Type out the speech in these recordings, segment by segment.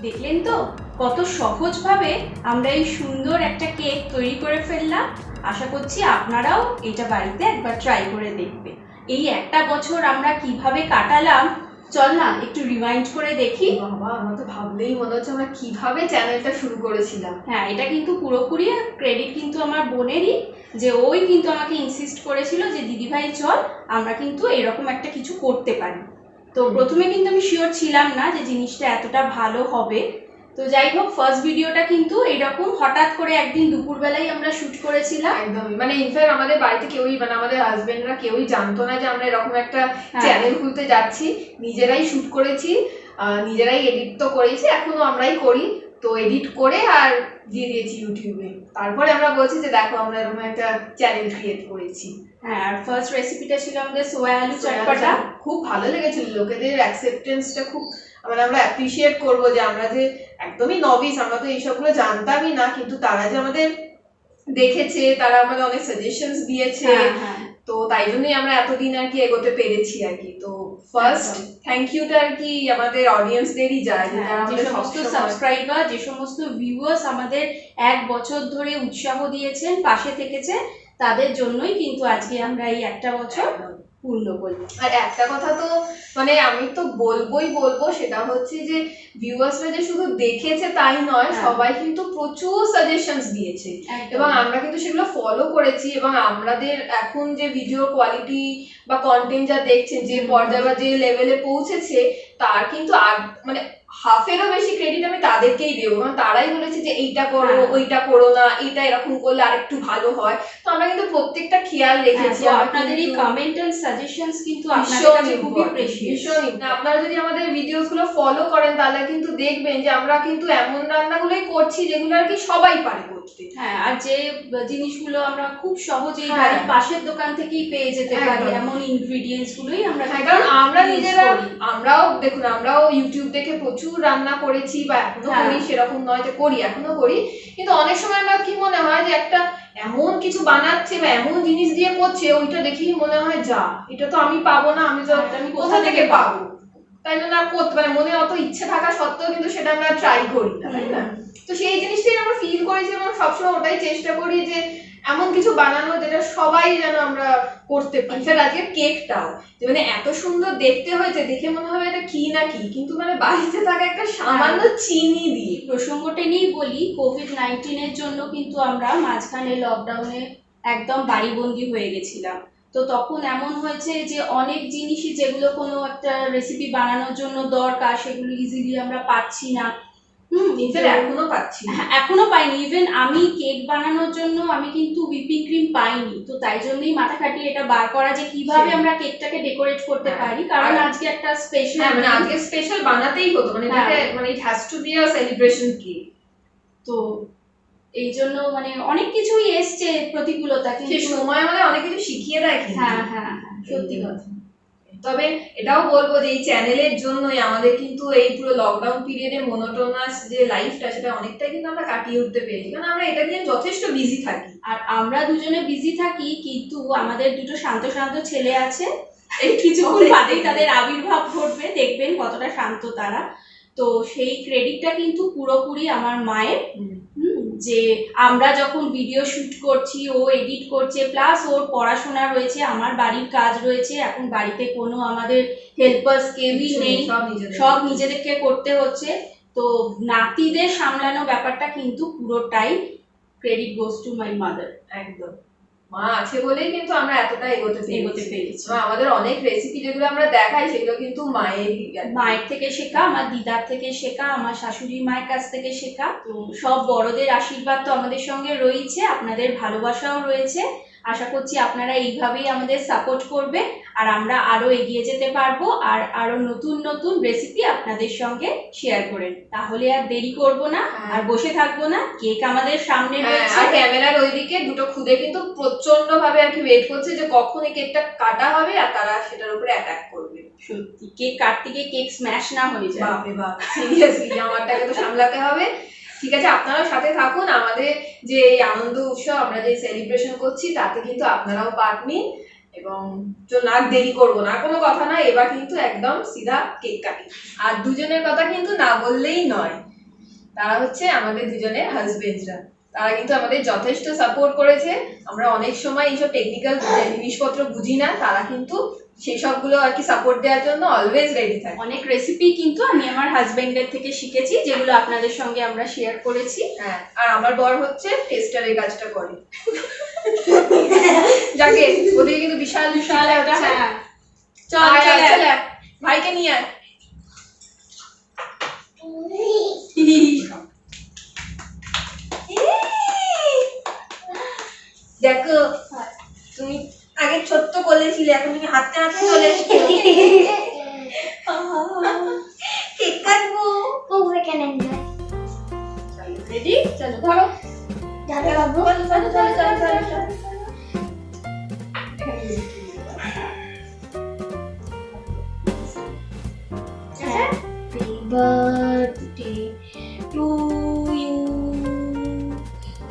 দেখলেন তো কত সহজভাবে আমরা এই সুন্দর একটা কেক তৈরি করে ফেললাম। আশা করছি আপনারাও এটা বাড়িতে একবার ট্রাই করে দেখবে। এই একটা বছর আমরা কিভাবে কাটালাম চল না একটু রিমাইন্ড করে দেখি। বাবা, আমার তো ভাবলেই মনে হচ্ছে আমরা কিভাবে চ্যানেলটা শুরু করেছিলাম। হ্যাঁ, এটা কিন্তু পুরোপুরি ক্রেডিট কিন্তু আমার বোনেরই, যে ওই কিন্তু আমাকে ইনসিস্ট করেছিল যে দিদিভাই চল আমরা কিন্তু এরকম একটা কিছু করতে পারি। তো প্রথমে কিন্তু আমি শিওর ছিলাম না যে জিনিসটা এতটা ভালো হবে। তো যাই হোক, ফার্স্ট ভিডিওটা কিন্তু এরকম হঠাৎ করে একদিন দুপুরবেলায় আমরা শুট করেছিলাম। একদমই, মানে ইনফ্যাক্ট আমাদের বাড়িতে কেউই, মানে আমাদের হাজবেন্ডরা কেউই জানতো না যে আমরা এরকম একটা চ্যানেল খুলতে যাচ্ছি। নিজেরাই শুট করেছি, নিজেরাই এডিট তো করেছি, এখনো আমরাই করি। তো এডিট করে আর দিয়ে দিয়েছি ইউটিউবে। তারপরে আমরা বলছি যে দেখো আমরা এরকম একটা চ্যানেল ক্রিয়েট করেছি। হ্যাঁ, আর ফার্স্ট রেসিপিটা ছিল আমাদের সোয়া আলু চটপটা। খুব ভালো লেগেছিল, লোকেদের অ্যাকসেপ্টেন্সটা খুব, মানে আমরা অ্যাপ্রিশিয়েট করবো যে আমরা যে একদমই নবিস, আমরা তো এইসবগুলো জানতামই না, কিন্তু তারা যে আমাদের দেখেছে, তারা আমাদের অনেক সাজেশনস দিয়েছে। তো তাই জন্যই আমরা এতদিন আর কি এগোতে পেরেছি আর কি। তো ফার্স্ট থ্যাংক ইউটা আর কি আমাদের অডিয়েন্সদেরই যায়, যে সমস্ত সাবস্ক্রাইবার, যে সমস্ত ভিউয়ার্স আমাদের এক বছর ধরে উৎসাহ দিয়েছেন, পাশে থেকেছে, তাদের জন্যই কিন্তু আজকে আমরা এই একটা বছর পূর্ণ করলাম। আর একটা কথা তো মানে আমি তো বলবো, সেটা হচ্ছে যে ভিউয়ার্সরা যে শুধু দেখেছে তাই নয়, সবাই কিন্তু প্রচুর সাজেশনস দিয়েছে এবং আমরা কিন্তু সেগুলো ফলো করেছি। এবং আমাদের এখন যে ভিডিও কোয়ালিটি বা কন্টেন্ট যা দেখছেন, যে পর্যায়ে বা যে লেভেলে পৌঁছেছে, তার কিন্তু মানে হাফেরও বেশি ক্রেডিট আমি তাদেরকেই দেবো, কারণ তারাই বলেছে যে এইটা করো, ওইটা করো না, এইটা এরকম করলে আরেকটু ভালো হয়। তো আমরা কিন্তু প্রত্যেকটা খেয়াল রেখেছি। আপনাদের এই কমেন্ট এন্ড সাজেশনস কিন্তু আপনাদের কাছে খুবই প্রেশিয়াস। আপনারা যদি আমাদের ভিডিওস গুলো ফলো করেন তাহলে কিন্তু দেখবেন যে আমরা কিন্তু এমন রান্নাগুলোই করছি যেগুলো আর কি সবাই পারে করতে। হ্যাঁ, আর যে জিনিসগুলো আমরা খুব সহজেই বাড়ির পাশের দোকান থেকেই পেয়ে যেতে পারি, এমন ইনগ্রেডিয়েন্টস গুলোই আমরা, কারণ আমরা নিজেরা, আমরাও দেখুন, আমরাও ইউটিউব দেখে প্রচুর রান্না করেছি বা এখনো করি, সেরকম নয় যে করি, এখনো করি। কিন্তু অনেক সময় আমার কি মনে হয় যে একটা এমন কিছু বানাচ্ছে বা এমন জিনিস দিয়ে করছে, ওইটা দেখেই মনে হয় যা এটা তো আমি পাবো না, আমি তো কোথা থেকে পাবো, তাই জন্য করতে, মানে মনে অত ইচ্ছে থাকা সত্ত্বেও কিন্তু সেটা আমরা ট্রাই করি না, তাই না? তো সেই জিনিসটাই আমরা ফিল করেছি এবং সবসময় ওটাই চেষ্টা করি যে এমন কিছু বানানো যেটা সবাই যেন আমরা করতে পারি। আজকে কেকটাও যে মানে এত সুন্দর দেখতে হয়েছে, দেখে মনে হবে এটা কি না কি, কিন্তু মানে বাড়িতে থাকা একটা সামান্য চিনি দিয়ে। প্রসঙ্গটা নিয়েই বলি, কোভিড-19 এর জন্য কিন্তু আমরা মাঝখানে লকডাউনে একদম বাড়িবন্দি হয়ে গেছিলাম। তো তখন এমন হয়েছে যে অনেক জিনিসই যেগুলো কোনো একটা রেসিপি বানানোর জন্য দরকার, সেগুলো ইজিলি আমরা পাচ্ছি না। এখনো পাচ্ছি, এখনো পাইনি। ইভেন আমি কেক বানানোর জন্য আমি কিন্তু হুইপিং ক্রিম পাইনি। তো তাই জন্যই মাথা খাটিয়ে এটা বার করা যে কিভাবে আমরা কেকটাকে ডেকোরেট করতে পারি, কারণ আজকে একটা স্পেশাল, মানে আজকে স্পেশাল বানাতেই হতো, মানে এটাকে মানে it has to be a celebration cake. তো এই জন্য মানে অনেক কিছুই এসছে প্রতিকূলতা, কিন্তু সময় আমাদের অনেক কিছু শিখিয়ে দেয়। হ্যাঁ, সত্যি কথা। তবে এটাও বলবো যে এই চ্যানেলের জন্যই আমাদের কিন্তু এই পুরো লকডাউন পিরিয়ডে মনোটোনাস যে লাইফটা, সেটা অনেকটাই কিন্তু আমরা কাটিয়ে উঠতে পেরেছি, কারণ আমরা এটা নিয়ে যথেষ্ট বিজি থাকি। আর আমরা দুজনে বিজি থাকি, কিন্তু আমাদের দুটো শান্ত শান্ত ছেলে আছে, এই কিছুক্ষণ বাদেই তাদের আবির্ভাব ঘটবে, দেখবেন কতটা শান্ত তারা। তো সেই ক্রেডিটটা কিন্তু পুরোপুরি আমার মায়ের, যে আমরা যখন ভিডিও শুট করছি, ও এডিট করছে, প্লাস ওর পড়াশোনা রয়েছে, আমার বাড়ির কাজ রয়েছে, এখন বাড়িতে কোনো আমাদের হেল্পার্স কেউই নেই, সব নিজেদেরকে করতে হচ্ছে। তো নাতিদের সামলানো ব্যাপারটা কিন্তু পুরোটাই credit goes to my mother. একদম, মা আছে বলেই কিন্তু আমরা এতটা এগোতে পেরেছি। আমাদের অনেক রেসিপি যেগুলো আমরা দেখাই, সেগুলো কিন্তু মায়ের থেকে শেখা, আমার দিদার থেকে শেখা, আমার শাশুড়ি মায়ের কাছ থেকে শেখা। তো সব বড়দের আশীর্বাদ তো আমাদের সঙ্গে রয়েছে, আপনাদের ভালোবাসাও রয়েছে। আশা করছি আপনারা এইভাবেই আমাদের সাপোর্ট করবে, আর আমরা আরো এগিয়ে যেতে পারবো, আর আরো নতুন নতুন রেসিপি আপনাদের সঙ্গে শেয়ার করেন। তাহলে আর দেরি করব না, আর বসে থাকবো না, কেক আমাদের সামনে রয়েছে, ক্যামেরার ওইদিকে দুটো খুদে কিন্তু প্রচন্ড ভাবে আর কি ওয়েট করছে যে কখন এই কেকটা কাটা হবে আর তারা সেটার উপরে অ্যাটাক করবে। সত্যি কেক কাটতে গিয়ে কেক স্ম্যাশ না হয়ে যায়। বাপরে বাপ, সিরিয়াসলি আমারটাকে তো সামলাতে হবে। ঠিক আছে, আপনারাও সাথে থাকুন, আমাদের যে এই আনন্দ উৎসব আমরা যে সেলিব্রেশন করছি তাতে কিন্তু আপনারাও পার্ট নিন। এবং না দেরি করবো না, কোনো কথা না, এবার কিন্তু একদম সিধা কেক কাটি। আর দুজনের কথা কিন্তু না বললেই নয়। তারা হচ্ছে আমাদের দুজনের হাজবেন্ডরা। তারা কিন্তু আমাদের যথেষ্ট সাপোর্ট করেছে। আমরা অনেক সময় এইসব টেকনিক্যাল জিনিসপত্র বুঝি না, তারা কিন্তু সেই সবগুলো আর কি সাপোর্ট দেওয়ার জন্য অলওয়েজ রেডি থাকে। অনেক রেসিপি কিন্তু আমি আমার হাজবেন্ডের থেকে শিখেছি, যেগুলো আপনাদের সঙ্গে আমরা শেয়ার করেছি। হ্যাঁ, আর আমার বর হচ্ছে টেস্টারের কাজটা করে। যাকে ওদিকে কিন্তু বিশাল বিশাল একটা, হ্যাঁ চল চল ভাইকে নিয়ে আয়। দেখো তুমি আগে ছোট্ট করেছিলে, এখন তুমি হাতে হাতে চলে এসেছো। কেক কাটবো। ওরে কেন এনজয়। রেডি? চলো ধরো। যাবে বাবু। চল। Happy birthday to you.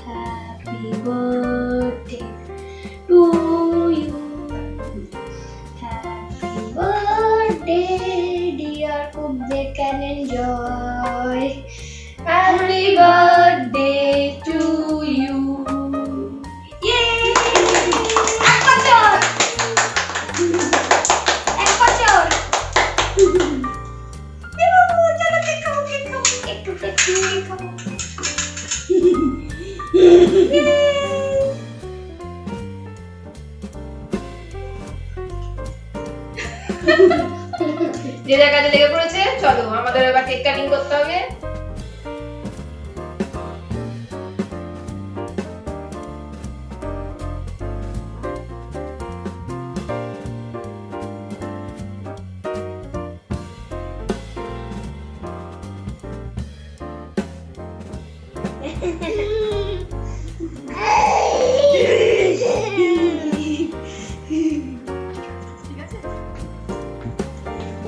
Happy birthday to you. Happy birthday, dear Kubbe can enjoy. Happy birthday to you. Yay! এক বছর। চলো কেক খাবো। একটু খাবো। যে যার কাজে লেগে পড়েছে, চলো আমাদের এবার কেক কাটিং করতে হবে।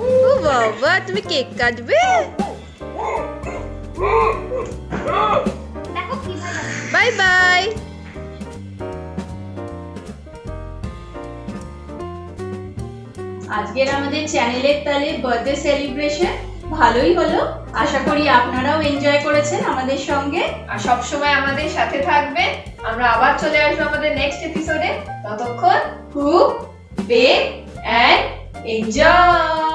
ও বাবা, তুমি কেক কাটবে? দেখো কি ভালো। Bye bye. আজকের আমাদের চ্যানেলের তালে বার্থডে সেলিব্রেশন ভালোই হলো। আশা করি আপনারাও এনজয় করেছেন আমাদের সঙ্গে। আর সব সময় আমাদের সাথে থাকবে। আমরা আবার চলে আসবো আমাদের নেক্সট এপিসোডে। ততক্ষণ খুব বেক এন্ড এনজয়।